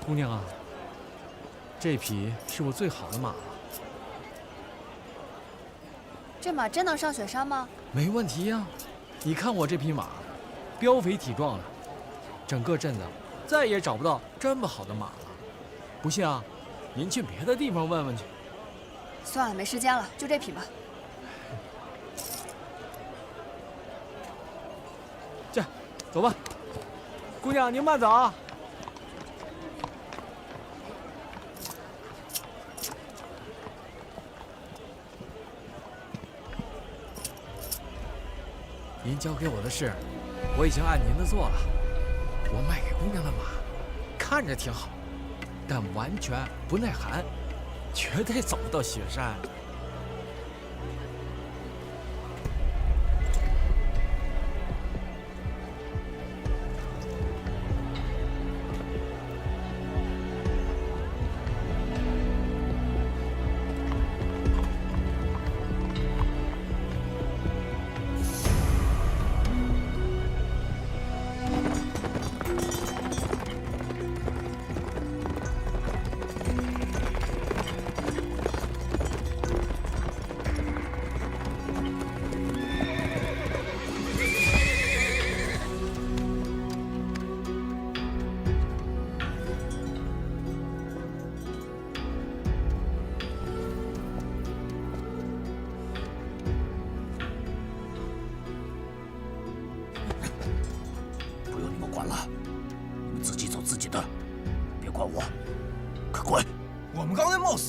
姑娘啊，这匹是我最好的马了。这马真能上雪山吗？没问题呀，你看我这匹马，膘肥体壮的，整个镇子再也找不到这么好的马了。不信啊，您去别的地方问问去。算了，没时间了，就这匹吧。这，走吧。姑娘，您慢走啊。您交给我的事，我已经按您的做了。我卖给姑娘的马，看着挺好，但完全不耐寒，绝对走不到雪山。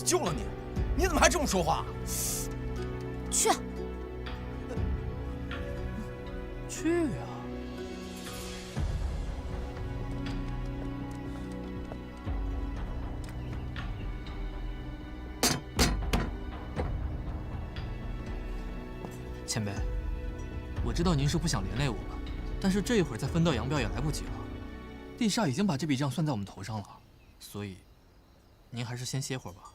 救了你，你怎么还这么说话？去，去呀！前辈，我知道您是不想连累我了，但是这一会儿再分道扬镳也来不及了。地煞已经把这笔账算在我们头上了，所以您还是先歇会儿吧。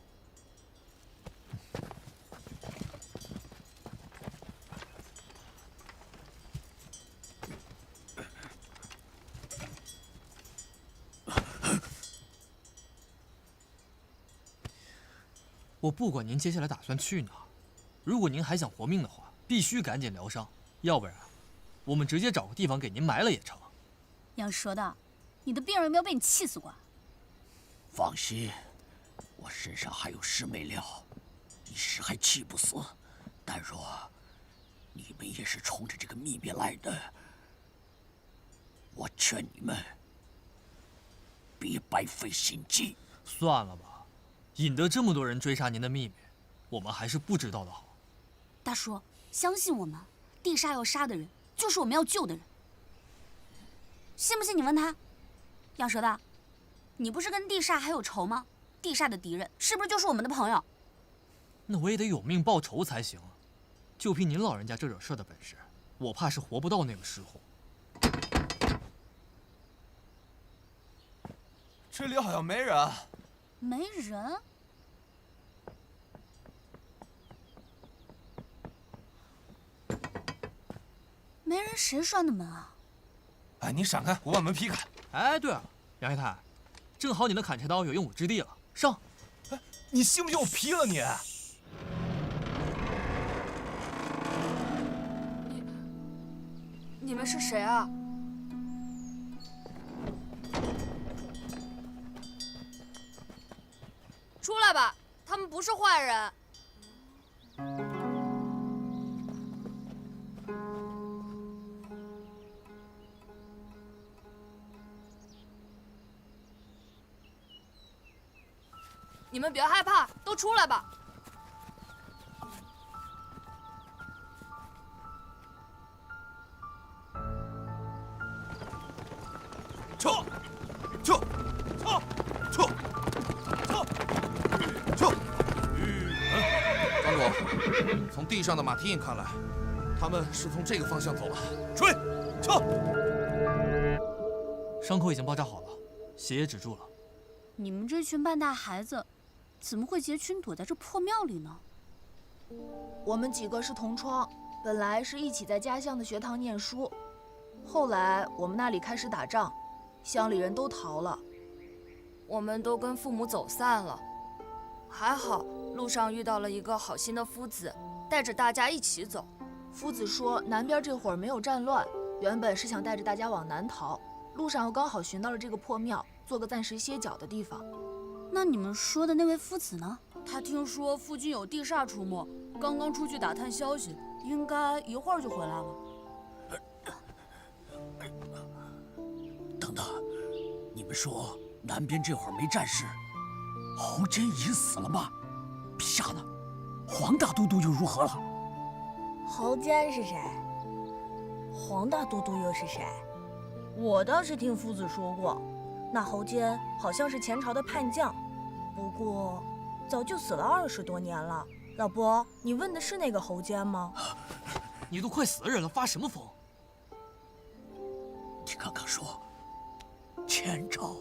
我不管您接下来打算去哪儿，如果您还想活命的话，必须赶紧疗伤，要不然，我们直接找个地方给您埋了也成。杨蛇的，你的病人有没有被你气死过？放心，我身上还有事没了，一时还气不死。但若你们也是冲着这个秘密来的，我劝你们别白费心机。算了吧。引得这么多人追杀您的秘密，我们还是不知道的好。大叔，相信我们，地煞要杀的人就是我们要救的人。信不信你问他？杨蛇的，你不是跟地煞还有仇吗？地煞的敌人是不是就是我们的朋友？那我也得有命报仇才行啊！就凭您老人家这惹事的本事，我怕是活不到那个时候。这里好像没人。没人？没人谁拴的门啊？哎，你闪开，我把门劈开。哎，对了，杨黑太，正好你的砍柴刀有用武之地了，上！哎，你信不信我劈了你？你们是谁啊？出来吧，他们不是坏人。你们别害怕，都出来吧。撤！撤！撤！撤！撤！撤！庄主，从地上的马蹄印看来，他们是从这个方向走了。追！撤！伤口已经包扎好了，血也止住了。你们这群半大孩子，怎么会结群躲在这破庙里呢？我们几个是同窗，本来是一起在家乡的学堂念书，后来我们那里开始打仗，乡里人都逃了。我们都跟父母走散了。还好路上遇到了一个好心的夫子，带着大家一起走。夫子说南边这会儿没有战乱，原本是想带着大家往南逃，路上又刚好寻到了这个破庙，做个暂时歇脚的地方。那你们说的那位夫子呢？他听说附近有地煞出没，刚刚出去打探消息，应该一会儿就回来了。等等，你们说南边这会儿没战事，侯坚已经死了吗？陛下呢？黄大都督又如何了？侯坚是谁？黄大都督又是谁？我倒是听夫子说过，那侯坚好像是前朝的叛将，不过早就死了20多年了。老伯，你问的是那个侯坚吗？你都快死的人了，发什么疯？你刚刚说前朝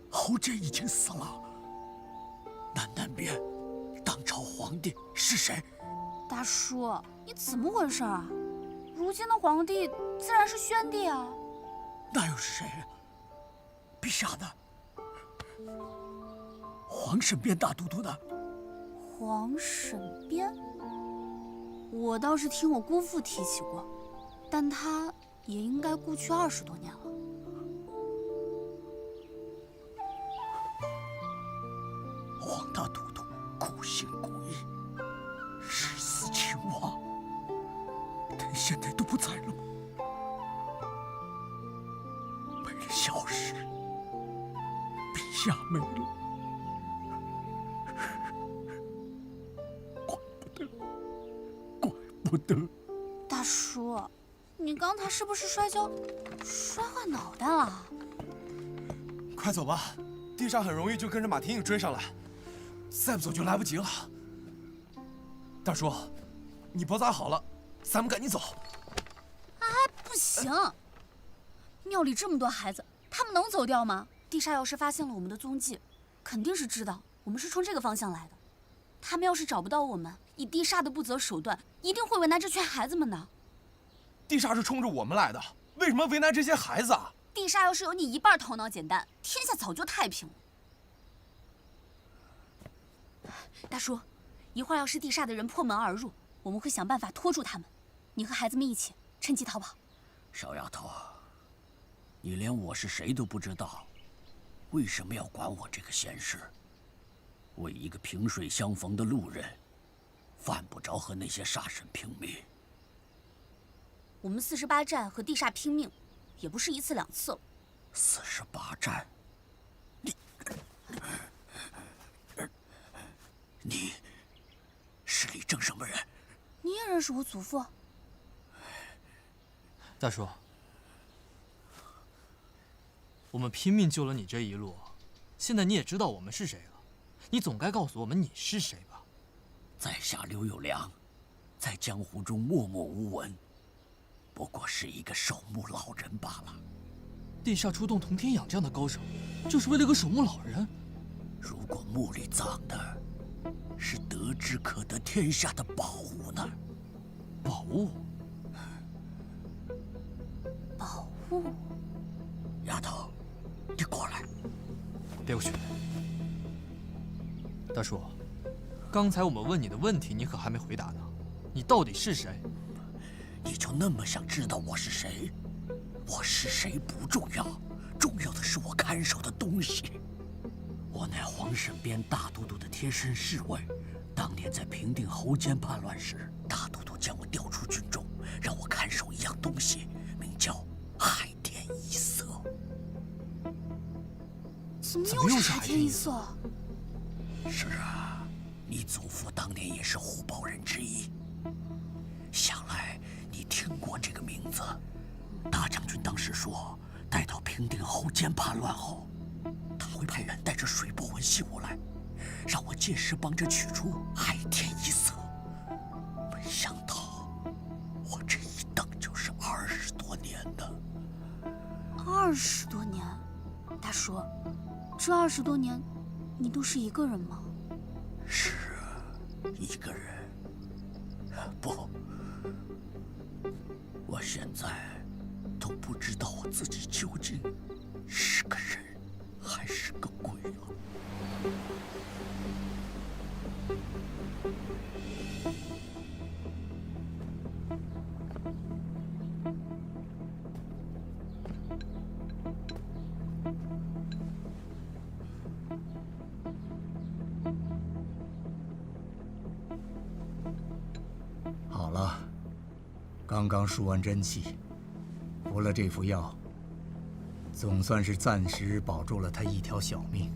侯坚已经死了，南边当朝皇帝是谁？大叔，你怎么回事啊？如今的皇帝自然是宣帝啊。那又是谁呀？陛下呢？黄审边大都督呢？黄审边，我倒是听我姑父提起过，但他也应该故去20多年了。黄大都督孤心孤义，誓死秦王，但现在都不在了吗？没了消失，陛下没了，怪不得。大叔，你刚才是不是摔跤摔坏脑袋了？快走吧，地上很容易就跟着马蹄印追上来，再不走就来不及了。大叔，你脖子还好了，咱们赶紧走。不行，庙里这么多孩子，他们能走掉吗？地煞要是发现了我们的踪迹，肯定是知道我们是冲这个方向来的。他们要是找不到我们，以地煞的不择手段，一定会为难这群孩子们的。地煞是冲着我们来的，为什么为难这些孩子啊？地煞要是有你一半头脑简单，天下早就太平了。大叔，一会儿要是地煞的人破门而入，我们会想办法拖住他们。你和孩子们一起趁机逃跑。小丫头，你连我是谁都不知道，为什么要管我这个闲事？为一个萍水相逢的路人，犯不着和那些煞神拼命。我们48战和地煞拼命，也不是1次2次了。48战，你是李正什么人？你也认识我祖父？大叔，我们拼命救了你这一路，现在你也知道我们是谁了，你总该告诉我们你是谁吧？在下刘有良，在江湖中默默无闻，不过是一个守墓老人罢了。地煞出动童天养这样的高手，就是为了个守墓老人？如果墓里葬的是得之可得天下的宝物呢？宝物？宝物？丫头，你过来。别过去。大叔，刚才我们问你的问题，你可还没回答呢。你到底是谁？你就那么想知道我是谁？我是谁不重要，重要的是我看守的东西。我乃黄审边大都督的贴身侍卫，当年在平定侯坚叛乱时，大都督将我调出军中，让我看守一样东西，名叫海天一色。怎么又是海天一色？是啊，你祖父当年也是护宝人之一，想来你听过这个名字。大将军当时说，待到平定侯坚叛乱后，他会派人带着水波纹信物来，让我届时帮着取出海天一色。没想到，我这一等就是20多年呢。20多年，大叔，这20多年，你都是一个人吗？是啊，一个人。不，我现在都不知道我自己究竟是个人还是个鬼。回了。好了，刚刚输完真气，服了这副药，总算是暂时保住了他一条小命。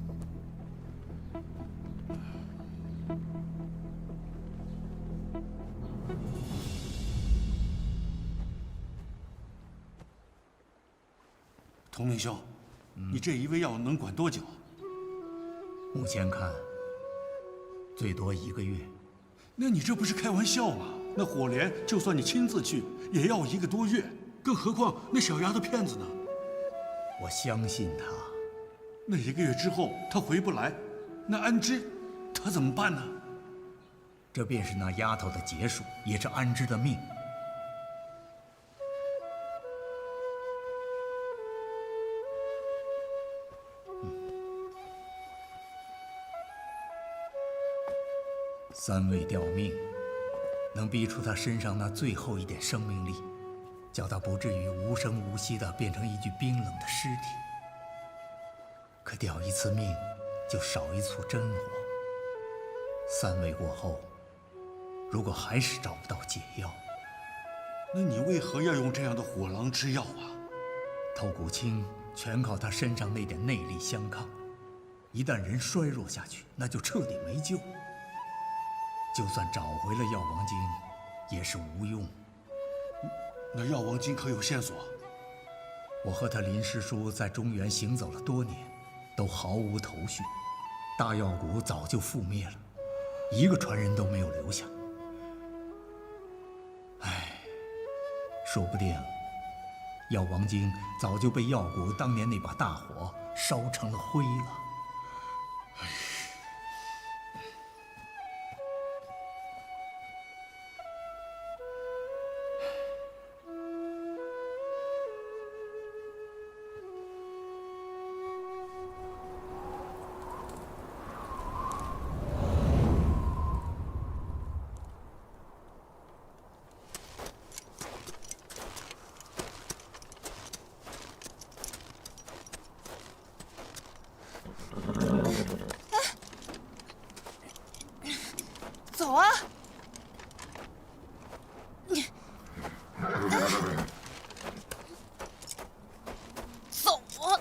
童明兄，你这一味药能管多久？目前看，最多1个月。那你这不是开玩笑吗？那火莲就算你亲自去，也要1个多月，更何况那小丫头片子呢？我相信他。那1个月之后他回不来，那安之，他怎么办呢？这便是那丫头的结束，也是安之的命。3位吊命，能逼出他身上那最后一点生命力，叫他不至于无声无息地变成一具冰冷的尸体。可吊1次命，就少1簇真火。3位过后，如果还是找不到解药，那你为何要用这样的火狼之药啊？透骨清全靠他身上那点内力相抗，一旦人衰弱下去，那就彻底没救。就算找回了药王晶，也是无用。那药王晶可有线索？我和他林师叔在中原行走了多年，都毫无头绪。大药谷早就覆灭了，1个传人都没有留下。唉，说不定药王晶早就被药谷当年那把大火烧成了灰了。走啊！走啊！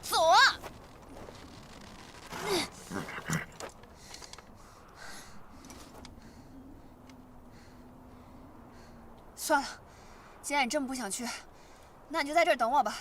走啊！算了，既然你这么不想去，那你就在这儿等我吧。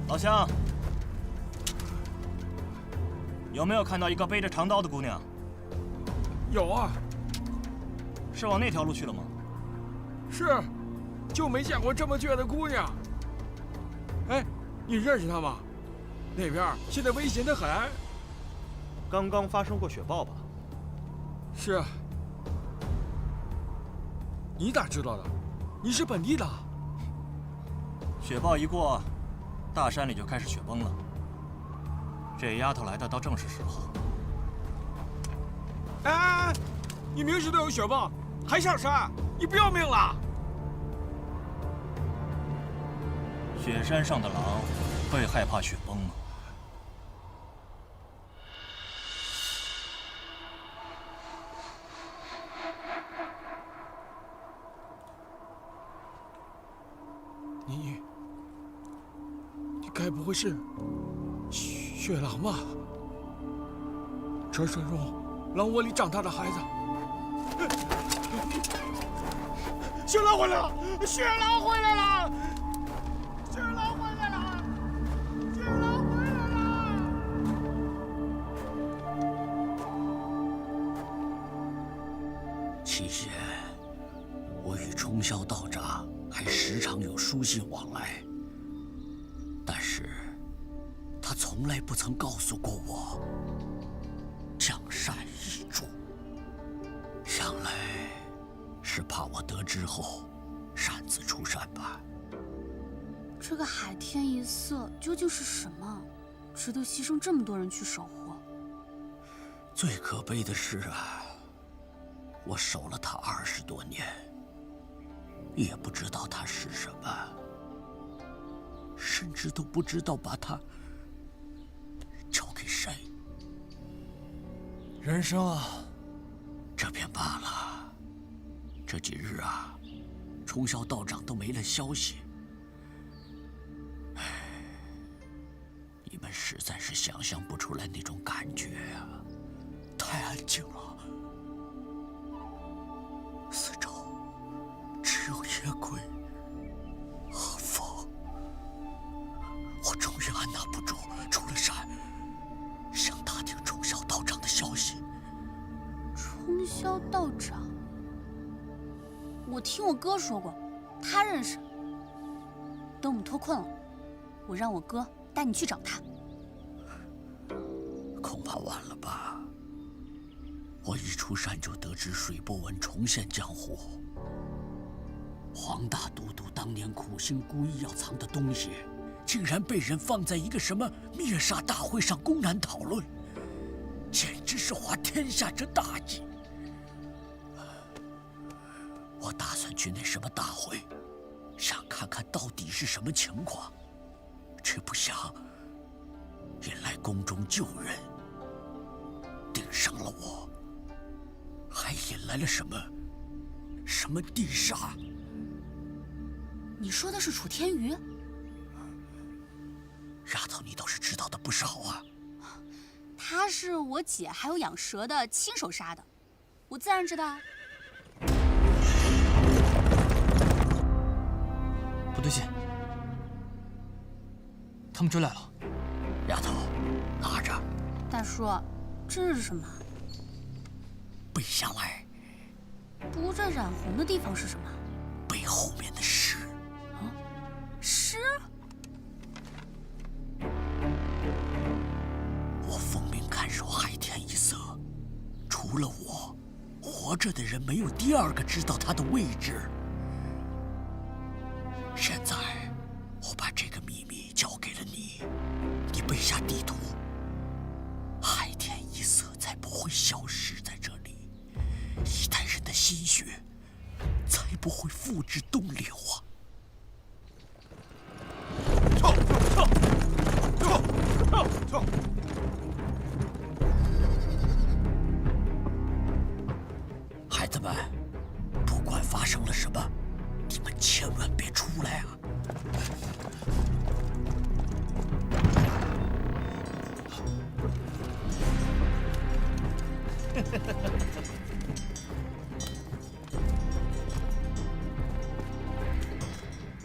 老乡，有没有看到一个背着长刀的姑娘？有啊。是往那条路去了吗？是，就没见过这么倔的姑娘。哎，你认识她吗？那边现在危险得很。刚刚发生过雪暴吧？是啊。你咋知道的？你是本地的？雪暴一过，大山里就开始雪崩了。这丫头来的倒正是时候。哎，你明知道有雪崩，还上山，你不要命了？雪山上的狼会害怕雪崩吗？你该不会是雪狼吧？传说中狼窝里长大的孩子。雪狼回来了！雪狼回来了！雪狼回来了！雪狼回来了！期间，我与冲霄道长还时常有书信往来，但是他从来不曾告诉过我江山易主，想来是怕我得知后擅自出山吧。这个海天一色究竟是什么，值得牺牲这么多人去守护？最可悲的是啊，我守了他20多年，也不知道他是什么，甚至都不知道把他交给谁。人生啊，这便罢了。这几日啊，冲霄道长都没了消息。唉，你们实在是想象不出来那种感觉呀，太安静了，四周只有夜归和风。我终于按捺不住，出了山，想打听冲霄道长的消息。冲霄道长，我听我哥说过，他认识。等我们脱困了，我让我哥带你去找他。恐怕晚了吧。我一出山就得知水波纹重现江湖，黄大都督当年苦心孤诣要藏的东西，竟然被人放在一个什么灭杀大会上公然讨论，简直是滑天下之大稽。我打算去那什么大会，想看看到底是什么情况，却不想引来宫中旧人，盯上了我，还引来了什么地煞。你说的是楚天瑜？丫头，你倒是知道的不少啊。他是我姐还有养蛇的亲手杀的，我自然知道啊。不对劲，他们追来了。丫头，拿着。大叔，这是什么？背下来。不这染红的地方是什么？背后面的诗。啊，诗？我奉命看守海天一色，除了我，活着的人没有第二个知道他的位置。现在，我把这个秘密交给了你，你背下地图，海天一色才不会消失在这里，一代人的心血才不会付之东流啊！跳！孩子们，不管发生了什么，你们千万别出来啊！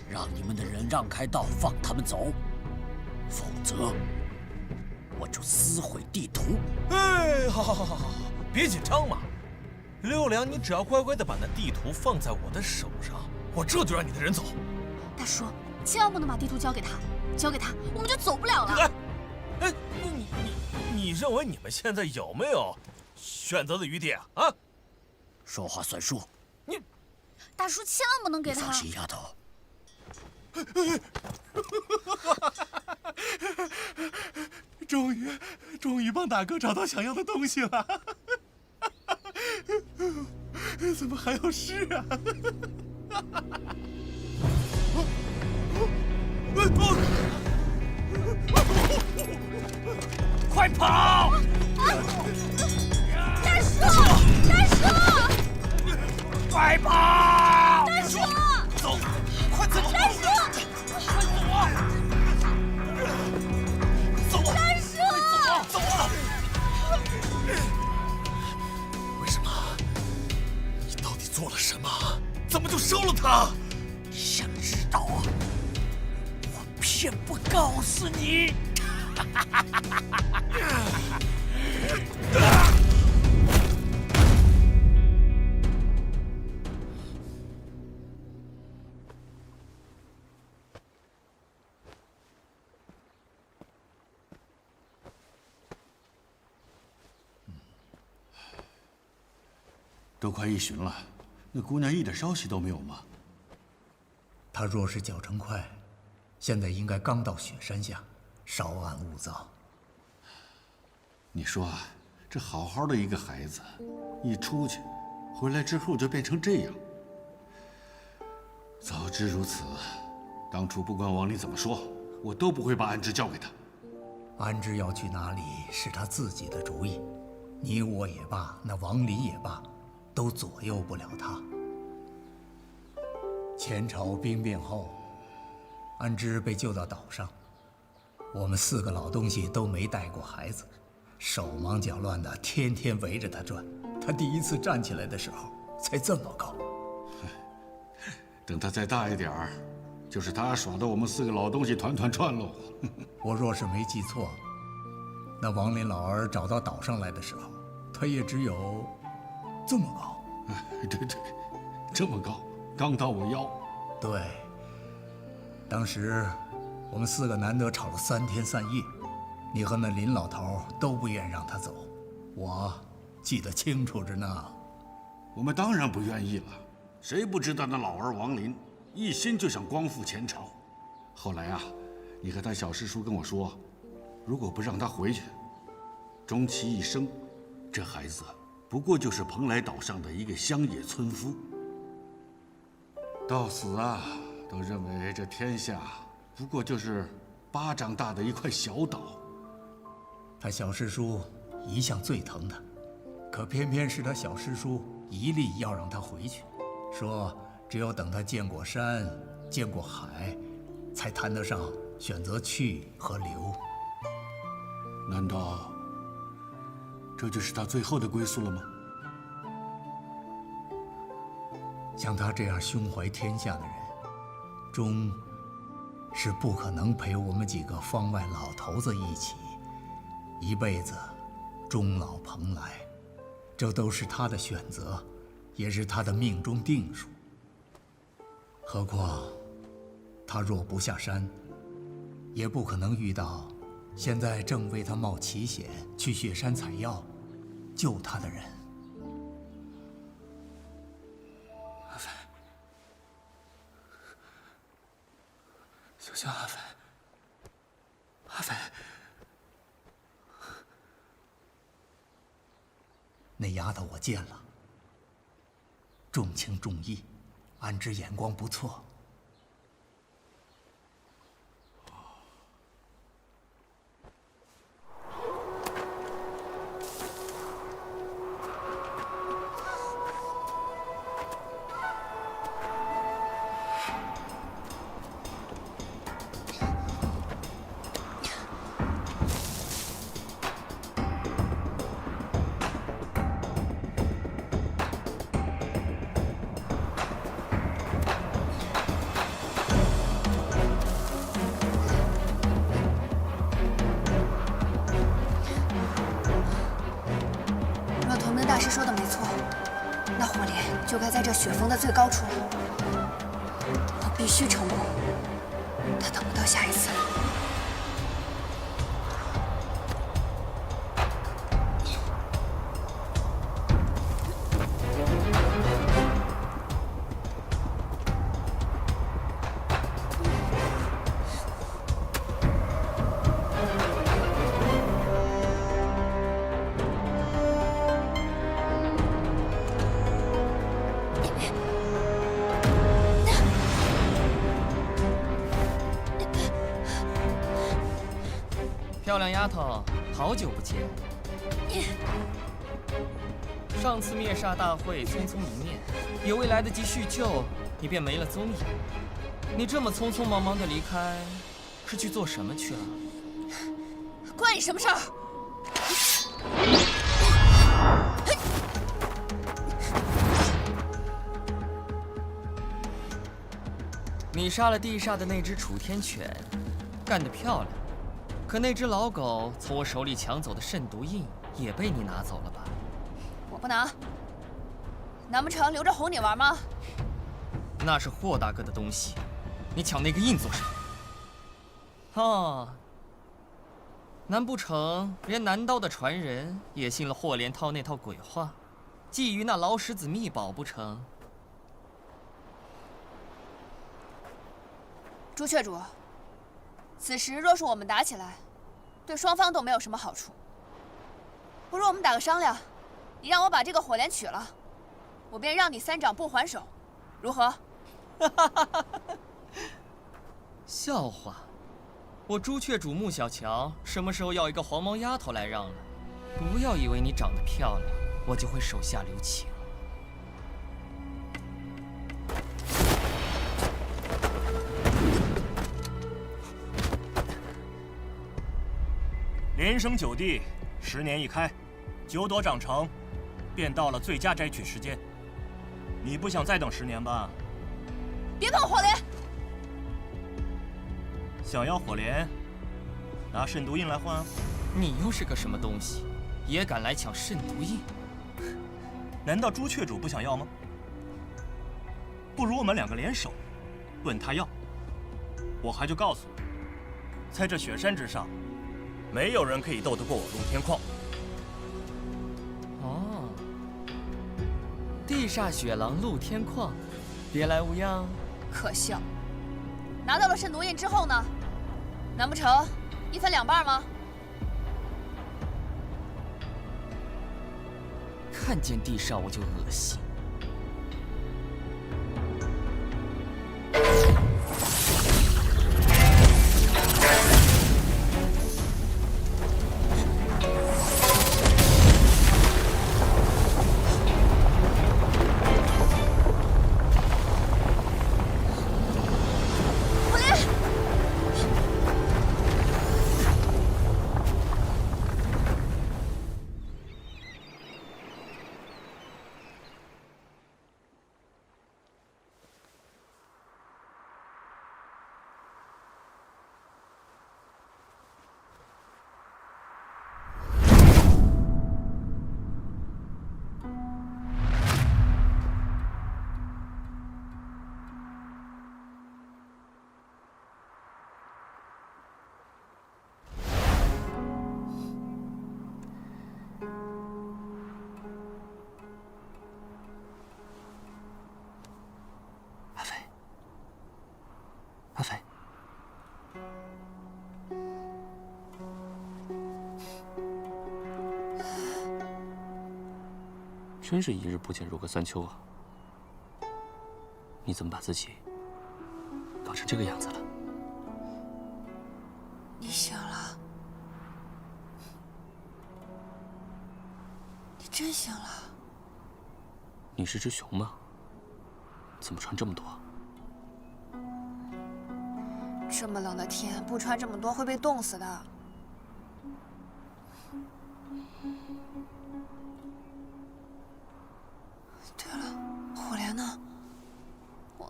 让你们的人让开道，放他们走，否则我就撕毁地图。哎，好，别紧张嘛。六良，你只要乖乖的把那地图放在我的手上，我这就让你的人走。大叔，千万不能把地图交给他，交给他我们就走不了了。哎，你认为你们现在有没有选择的余地啊？啊？说话算数。你，大叔千万不能给他。放心，丫头。终于帮大哥找到想要的东西了。怎么还有事啊？快跑！大叔，大叔，快跑！大叔，走，快走！大叔，快走啊！走啊！大叔，走啊！为什么？你到底做了什么？怎么就收了他？你想知道啊？我偏不告诉你。都快1旬了，那姑娘一点消息都没有吗？她若是脚程快，现在应该刚到雪山下，稍安勿躁。你说，这好好的一个孩子，一出去，回来之后就变成这样。早知如此，当初不管王林怎么说，我都不会把安之交给他。安之要去哪里是他自己的主意，你我也罢，那王林也罢，都左右不了他。前朝兵变后，安之被救到岛上，我们4个老东西都没带过孩子，手忙脚乱的，天天围着他转。他第一次站起来的时候才这么高。等他再大一点儿，就是他耍得我们4个老东西团团转喽。我若是没记错，那王林老儿找到岛上来的时候，他也只有这么高。对，这么高，刚到我腰。对，当时我们4个难得吵了3天3夜，你和那林老头都不愿让他走，我记得清楚着呢。我们当然不愿意了，谁不知道那老儿王林一心就想光复前朝。后来啊，你和他小师叔跟我说，如果不让他回去，终其一生，这孩子不过就是蓬莱岛上的一个乡野村夫。到死啊，都认为这天下不过就是巴掌大的一块小岛。他小师叔一向最疼他，可偏偏是他小师叔一力要让他回去，说只有等他见过山、见过海，才谈得上选择去和留。难道这就是他最后的归宿了吗？像他这样胸怀天下的人，终是不可能陪我们几个方外老头子一起一辈子终老蓬莱。这都是他的选择，也是他的命中定数。何况他若不下山，也不可能遇到现在正为他冒奇险去雪山采药救他的人。阿飞，小香，阿飞，阿飞，那丫头我见了，重情重义，安之眼光不错。大师说的没错，那火莲就该在这雪峰的最高处了。必须成功。他等不到下一次了。漂亮丫头，好久不见。上次灭煞大会匆匆一面，犹未来得及叙旧，你便没了踪影。你这么匆匆忙忙的离开，是去做什么去了？关你什么事儿？你杀了地煞的那只楚天犬，干得漂亮。可那只老狗从我手里抢走的慎毒印也被你拿走了吧？我不拿。难不成留着哄你玩吗？那是霍大哥的东西，你抢那个印做什么？哦，难不成连南刀的传人也信了霍连涛那套鬼话，觊觎那老石子秘宝不成？朱雀主，此时若是我们打起来，对双方都没有什么好处。不如我们打个商量，你让我把这个火莲取了，我便让你3掌不还手，如何？笑话！我朱雀主穆小乔什么时候要一个黄毛丫头来让了？不要以为你长得漂亮，我就会手下留情。连升9地，10年一开，9朵长成，便到了最佳摘取时间。你不想再等10年吧？别碰火莲！想要火莲，拿慎毒印来换啊！你又是个什么东西，也敢来抢慎毒印？难道朱雀主不想要吗？不如我们2个联手，问他要。我还就告诉你，在这雪山之上，没有人可以斗得过我陆天旷。哦，地煞雪狼陆天旷，别来无恙。可笑！拿到了慎毒印之后呢？难不成1分2半吗？看见地煞我就恶心。阿飞，真是一日不见如隔三秋啊！你怎么把自己搞成这个样子了？你醒了，你真醒了。你是只熊吗？怎么穿这么多？这么冷的天，不穿这么多会被冻死的。对了，火莲呢？我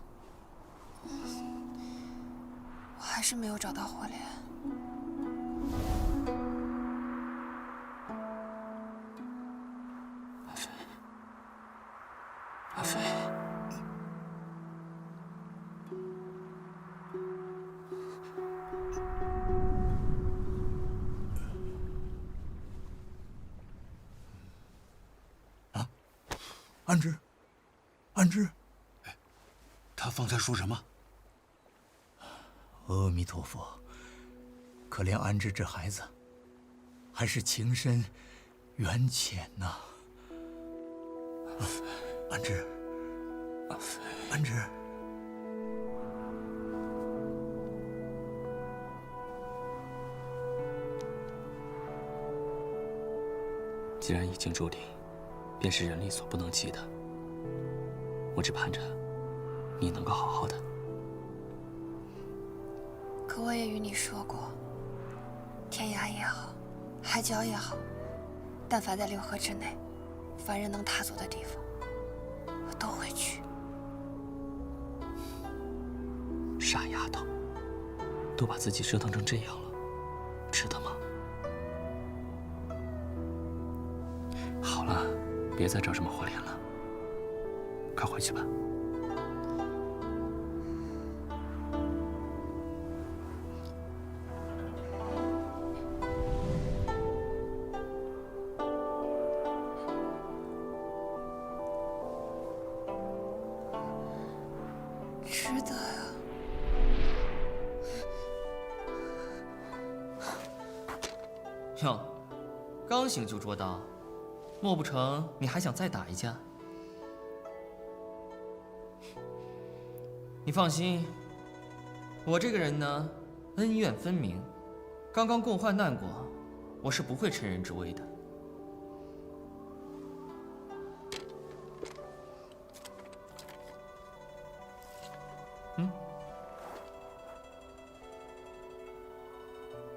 还是没有找到火莲。阿飞，安之，安之，他方才说什么？阿弥陀佛，可怜安之这孩子，还是情深缘浅呐。安之，安之。既然已经注定，便是人力所不能及的。我只盼着你能够好好的。可我也与你说过，天涯也好，海角也好，但凡在6合之内，凡人能踏足的地方，我都会去。傻丫头，都把自己折腾成这样了，值得吗？好了，别再找什么火莲了，快回去吧。值得呀。哟，刚醒就捉刀，莫不成你还想再打一架？你放心，我这个人呢，恩怨分明，刚刚共患难过，我是不会趁人之危的。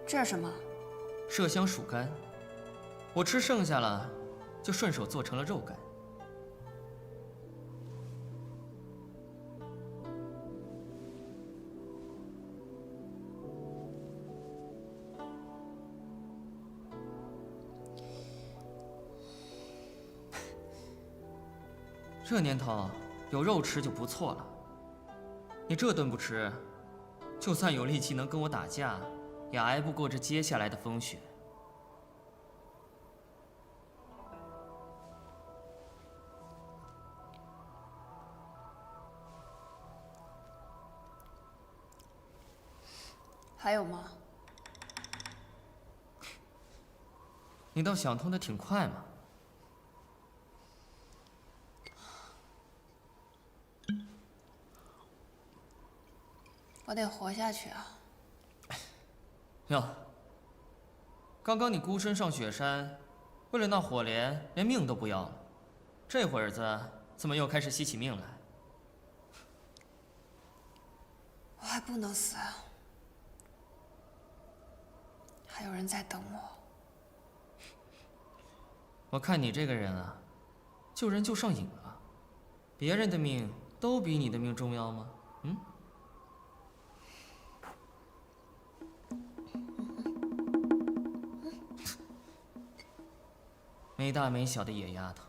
这是什么？麝香薯干，我吃剩下了，就顺手做成了肉干。这年头有肉吃就不错了。你这顿不吃，就算有力气能跟我打架，也挨不过这接下来的风雪。还有吗？你倒想通的挺快嘛。我得活下去啊！哟，刚刚你孤身上雪山，为了那火莲，连命都不要了，这会儿子怎么又开始惜起命来？我还不能死啊！还有人在等我。我看你这个人啊，救人就上瘾了，别人的命都比你的命重要吗？嗯？没大没小的野丫头。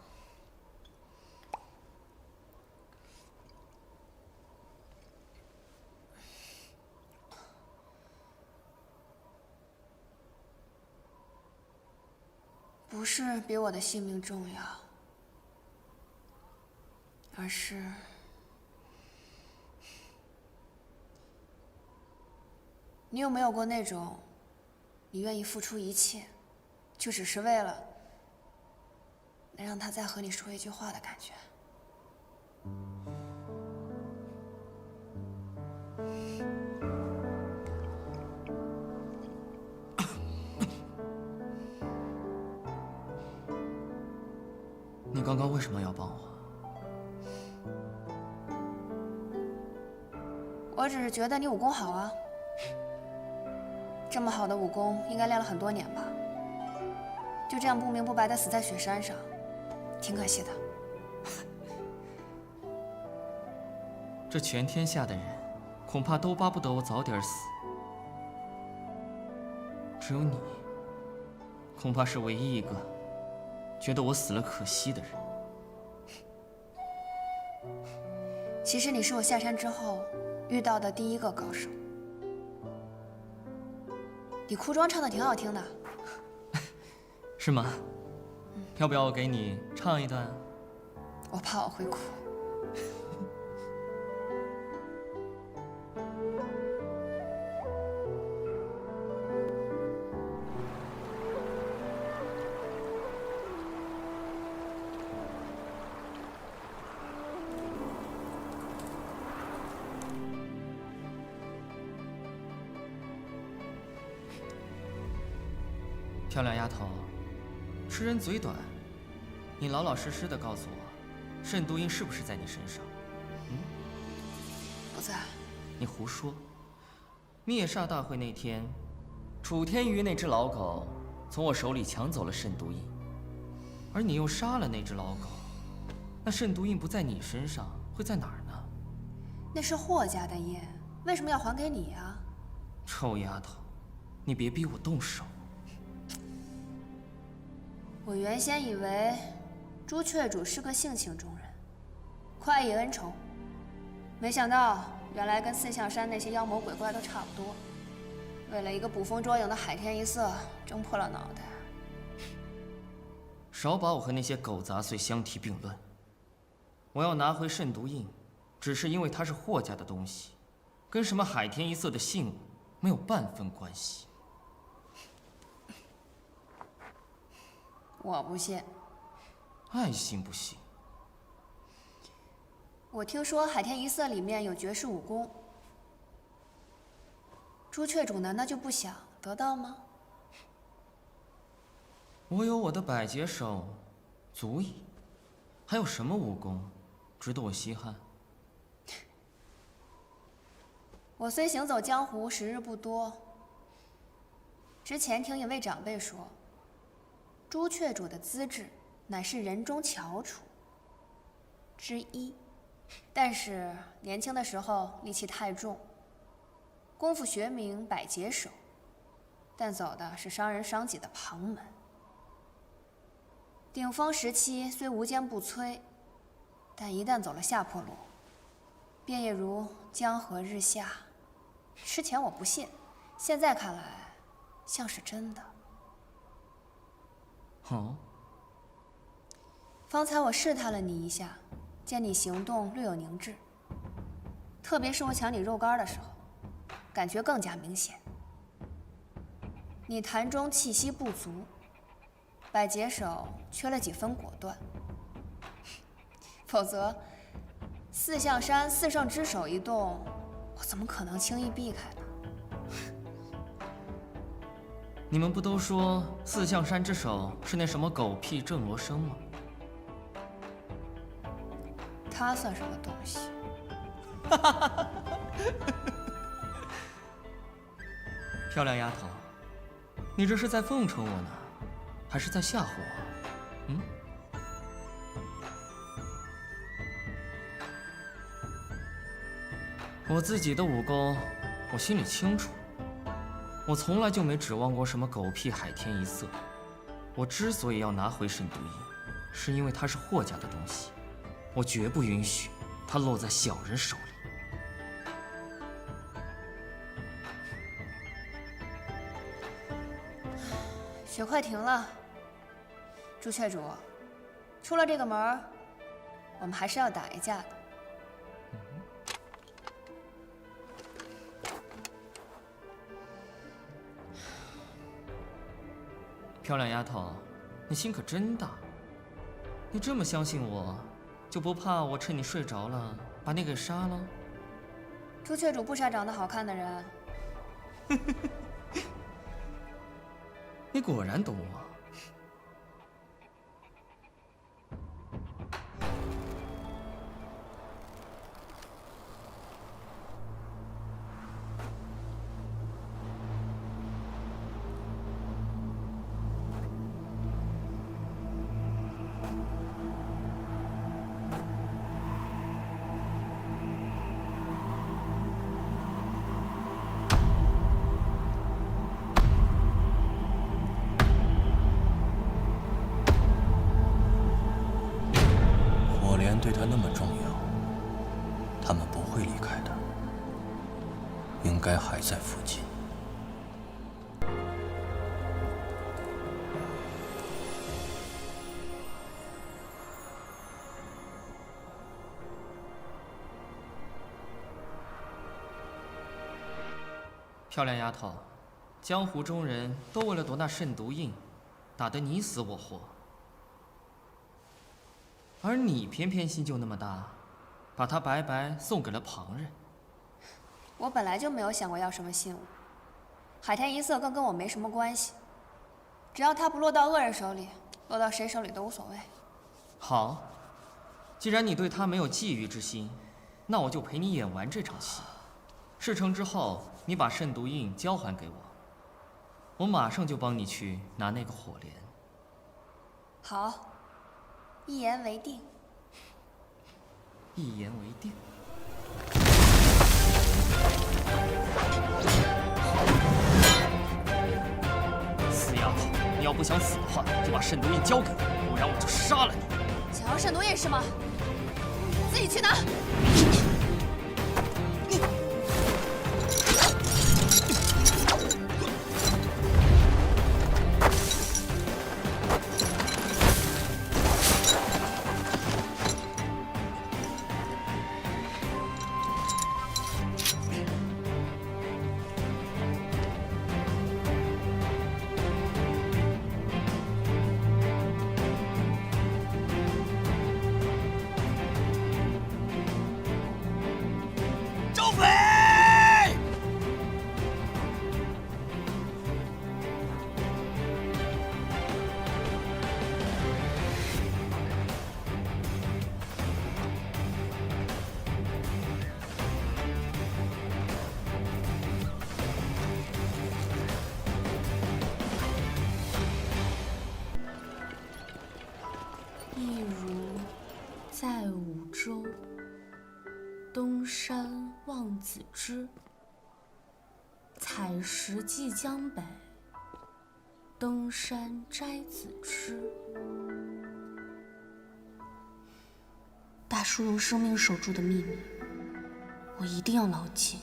不是比我的性命重要，而是你有没有过那种，你愿意付出一切，就只是为了能让他再和你说一句话的感觉？你刚刚为什么要帮我？我只是觉得你武功好啊，这么好的武功应该练了很多年吧？就这样不明不白的死在雪山上，挺可惜的。这全天下的人，恐怕都巴不得我早点死，只有你，恐怕是唯一一个觉得我死了可惜的人。其实你是我下山之后遇到的第一个高手。你哭庄唱的挺好听的。是吗？要不要我给你唱一段？我怕我会哭。漂亮丫头，吃人嘴短，你老老实实的告诉我，圣都印是不是在你身上？不在。你胡说！灭煞大会那天，楚天瑜那只老狗从我手里抢走了圣都印，而你又杀了那只老狗，那圣都印不在你身上，会在哪儿呢？那是霍家的印，为什么要还给你啊？臭丫头，你别逼我动手。我原先以为朱雀主是个性情中人，快意恩仇，没想到原来跟四象山那些妖魔鬼怪都差不多，为了一个捕风捉影的海天一色挣破了脑袋。少把我和那些狗杂碎相提并论。我要拿回圣都印，只是因为它是霍家的东西，跟什么海天一色的信物没有半分关系。我不信。爱信不信。我听说海天一色里面有绝世武功，朱雀主难道就不想得到吗？我有我的百劫手，足矣。还有什么武功值得我稀罕？我虽行走江湖时日不多，之前听一位长辈说，朱雀主的资质乃是人中翘楚之一，但是年轻的时候戾气太重，功夫学名百劫手，但走的是伤人伤己的旁门。顶峰时期虽无坚不摧，但一旦走了下坡路，便也如江河日下。之前我不信，现在看来像是真的。哦，方才我试探了你一下，见你行动略有凝滞，特别是我抢你肉干的时候，感觉更加明显。你坛中气息不足，百劫手缺了几分果断，否则四象山四圣之手一动，我怎么可能轻易避开呢？你们不都说四象山之手是那什么狗屁郑罗生吗？他算什么东西？漂亮丫头，你这是在奉承我呢，还是在吓唬我？嗯？我自己的武功，我心里清楚。我从来就没指望过什么狗屁海天一色。我之所以要拿回圣都印，是因为它是霍家的东西，我绝不允许它落在小人手里。雪快停了，朱雀主，出了这个门，我们还是要打一架的。漂亮丫头，你心可真大！你这么相信我，就不怕我趁你睡着了把你给杀了？朱雀主不杀长得好看的人。你果然懂我。对他那么重要，他们不会离开的，应该还在附近。漂亮丫头，江湖中人都为了夺那圣毒印，打得你死我活，而你偏偏心就那么大，把它白白送给了旁人。我本来就没有想过要什么信物，海天一色更跟我没什么关系。只要它不落到恶人手里，落到谁手里都无所谓。好，既然你对他没有觊觎之心，那我就陪你演完这场戏。事成之后，你把圣毒印交还给我，我马上就帮你去拿那个火莲。好，一言为定。一言为定。死丫头，你要不想死的话，就把圣毒印交给我，不然我就杀了你。想要圣毒印是吗？自己去拿。一如在五洲，东山望子枝。采石蓟江北，登山摘子枝。大叔用生命守住的秘密，我一定要牢记。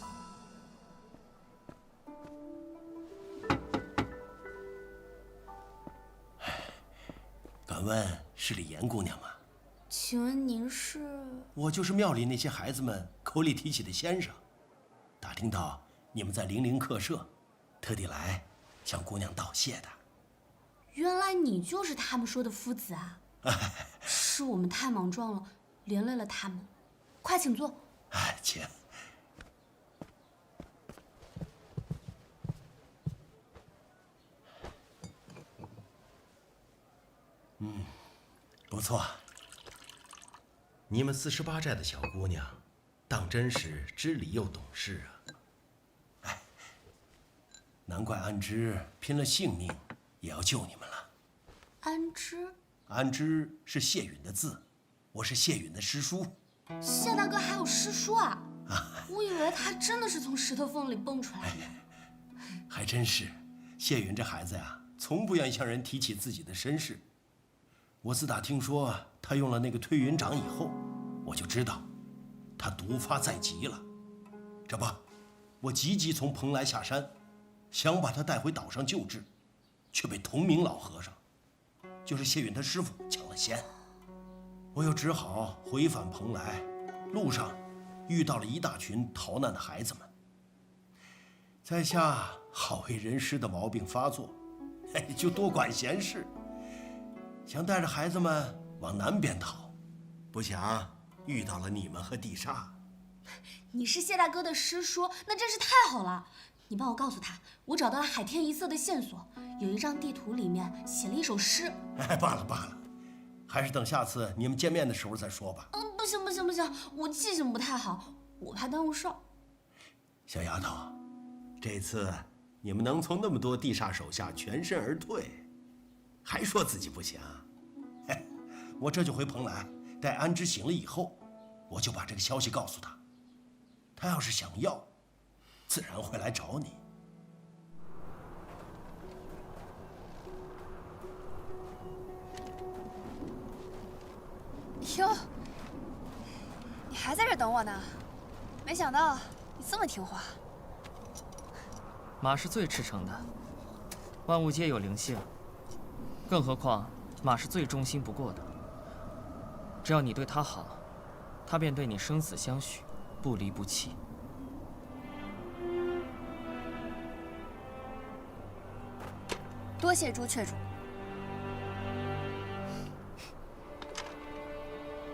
敢问是李岩姑娘吗？请问您是？我就是庙里那些孩子们口里提起的先生。打听到你们在零陵客舍，特地来向姑娘道谢的。原来你就是他们说的夫子啊！是我们太莽撞了，连累了他们。快请坐。哎，请。不错。你们48寨的小姑娘，当真是知礼又懂事啊！哎，难怪安之拼了性命也要救你们了。安之？安之是谢允的字，我是谢允的师叔。谢大哥还有师叔啊？我以为他真的是从石头缝里蹦出来的。还真是，谢允这孩子呀，从不愿意向人提起自己的身世。我自打听说他用了那个推云掌以后，我就知道他毒发在即了。这不，我急急从蓬莱下山，想把他带回岛上救治，却被同名老和尚，就是谢允他师傅抢了先。我又只好回返蓬莱，路上遇到了一大群逃难的孩子们。在下好为人师的毛病发作，就多管闲事。想带着孩子们往南边逃，不想遇到了你们和地煞。你是谢大哥的师叔，那真是太好了。你帮我告诉他，我找到了海天一色的线索，有一张地图里面写了一首诗。哎，罢了罢了，还是等下次你们见面的时候再说吧。不行不行不行，我记性不太好，我怕耽误事儿。小丫头，这次你们能从那么多地煞手下全身而退，还说自己不行？我这就回蓬莱，待安之醒了以后，我就把这个消息告诉他。他要是想要，自然会来找你。哟，你还在这等我呢？没想到你这么听话。马是最赤诚的，万物皆有灵性，更何况马是最忠心不过的。只要你对他好，他便对你生死相许，不离不弃。多谢朱雀主。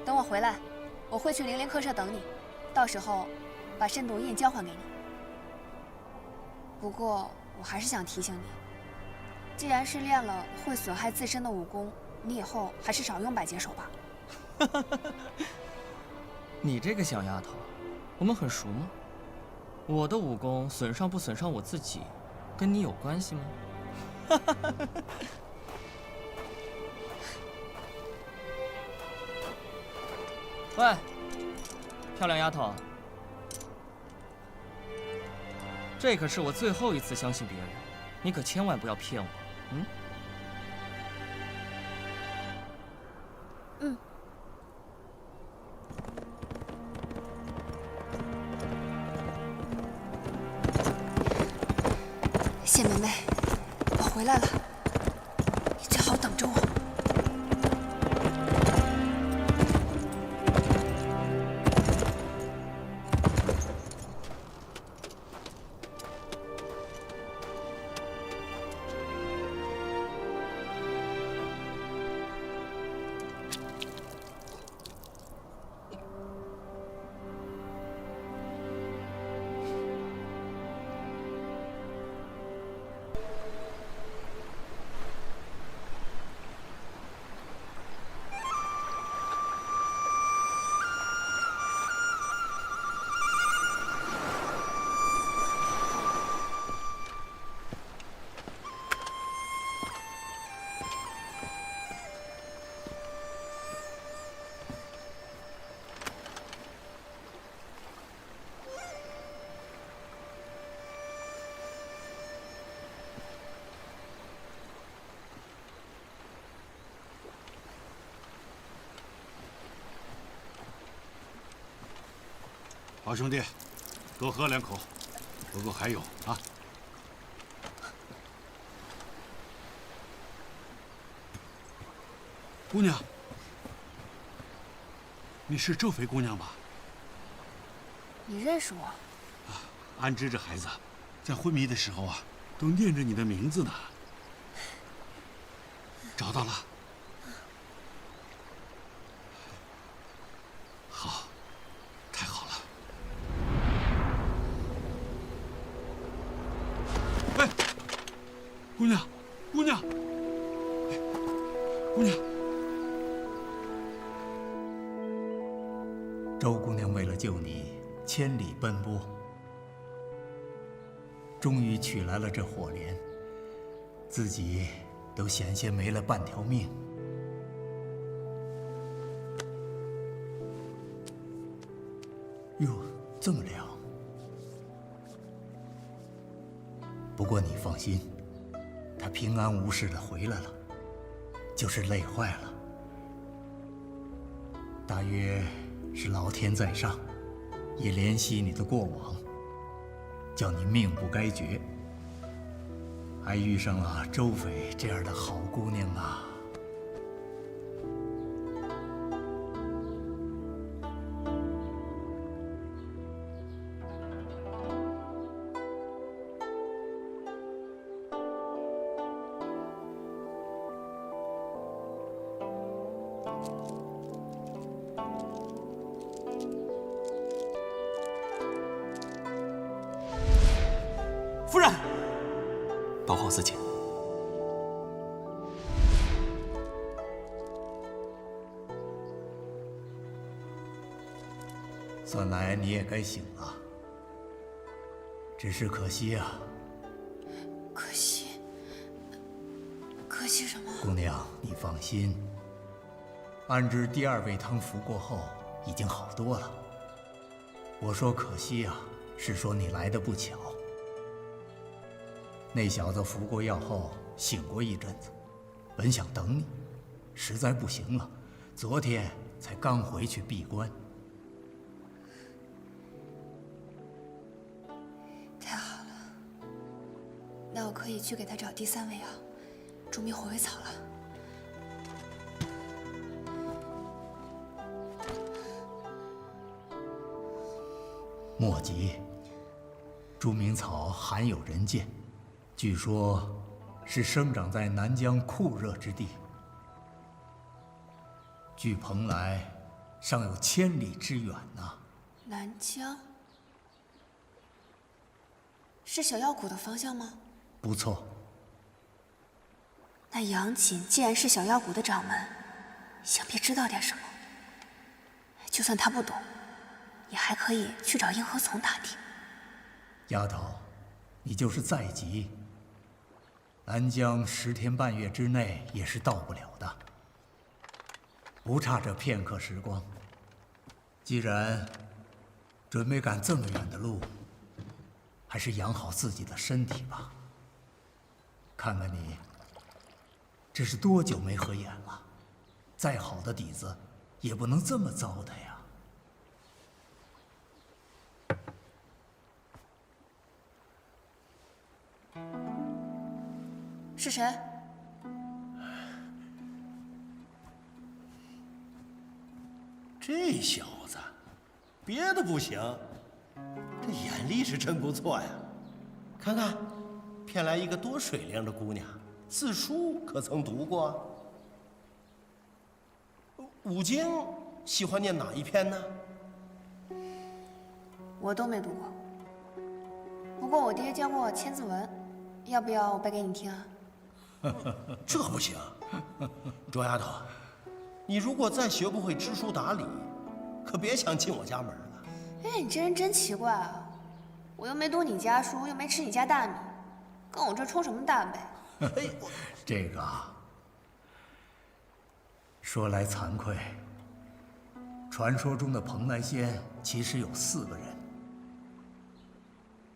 等我回来，我会去灵灵客舍等你，到时候把深毒印交还给你。不过我还是想提醒你，既然是练了会损害自身的武功，你以后还是少用百劫手吧。你这个小丫头，我们很熟吗？我的武功损伤不损伤我自己，跟你有关系吗？喂，漂亮丫头，这可是我最后一次相信别人，你可千万不要骗我，嗯？嗯。谢妹妹，我回来了，你最好等着我。好兄弟，多喝2口，不够还有啊。姑娘，你是周肥姑娘吧？你认识我？安之这孩子，在昏迷的时候啊，都念着你的名字呢。找到了。好，太好了。哎，姑娘，姑娘，哎，姑娘。周姑娘为了救你，千里奔波，终于取来了这火莲，自己都险些没了半条命。哟，这么亮。不过你放心，他平安无事的回来了，就是累坏了。大约是老天在上，也怜惜你的过往，叫你命不该绝，还遇上了周斐这样的好姑娘啊！夫人，保护好自己。算来你也该醒了，只是可惜啊。可惜？可惜什么？姑娘，你放心，安之第2味汤服过后已经好多了。我说可惜啊，是说你来得不巧。那小子服过药后醒过一阵子，本想等你，实在不行了，昨天才刚回去闭关。太好了，那我可以去给他找第3味药，筑迷火尾草了。莫急，筑明草罕有人见，据说是生长在南疆酷热之地，距蓬莱尚有千里之远呐。南疆是小药谷的方向吗？不错。那杨锦既然是小药谷的掌门，想必知道点什么。就算他不懂，也还可以去找硬核丛打听。丫头，你就是再急，南疆10天半月之内也是到不了的，不差这片刻时光。既然准备赶这么远的路，还是养好自己的身体吧。看看你，这是多久没合眼了？再好的底子，也不能这么糟蹋呀。是谁？这小子，别的不行，这眼力是真不错呀。看看，骗来一个多水灵的姑娘，字书可曾读过？五经喜欢念哪一篇呢？我都没读过，不过我爹教过我千字文，要不要我背给你听啊？这不行，卓丫头，你如果再学不会知书达理，可别想进我家门了。哎，你这人真奇怪啊！我又没读你家书，又没吃你家大米，跟我这冲什么大背？这个说来惭愧，传说中的蓬莱仙其实有4个人，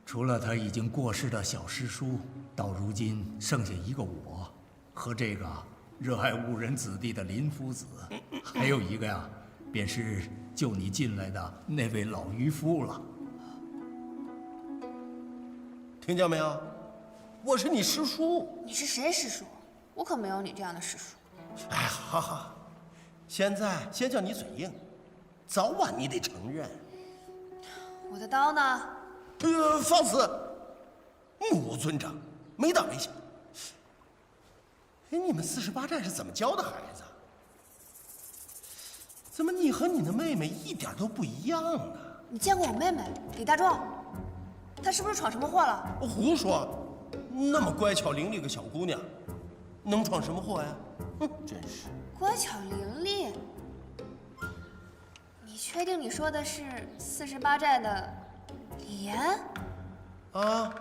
除了他已经过世的小师叔，到如今剩下一个我，和这个热爱误人子弟的林夫子，还有一个呀，便是救你进来的那位老渔夫了。听见没有？我是你师叔。你是谁师叔？我可没有你这样的师叔。哎，好好，现在先叫你嘴硬，早晚你得承认。我的刀呢？放肆！目无尊长，没大没小。哎，你们48寨是怎么教的孩子？怎么你和你的妹妹一点都不一样呢？你见过我妹妹李大壮？她是不是闯什么祸了？胡说！那么乖巧伶俐个小姑娘，能闯什么祸呀？哼，真是乖巧伶俐。你确定你说的是48寨的李岩？啊！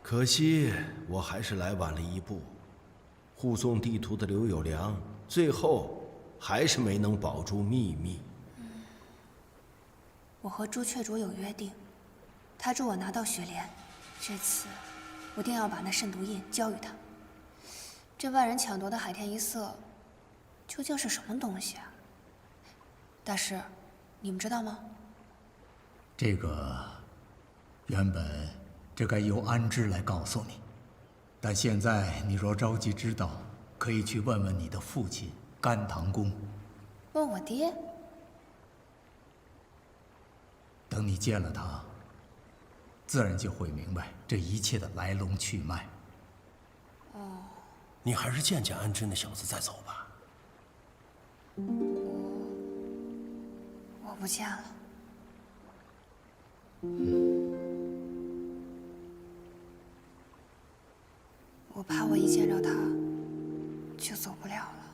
可惜我还是来晚了一步。护送地图的刘有良，最后还是没能保住秘密。我和朱雀主有约定，他助我拿到雪莲，这次我定要把那慎独印交予他。这万人抢夺的海天一色，究竟是什么东西啊？大师，你们知道吗？这个原本这该由安之来告诉你，但现在你若着急知道，可以去问问你的父亲甘棠公。问我爹？等你见了他，自然就会明白这一切的来龙去脉。哦，你还是见见安之那小子再走吧。我不见了。我怕我一见着他，就走不了了。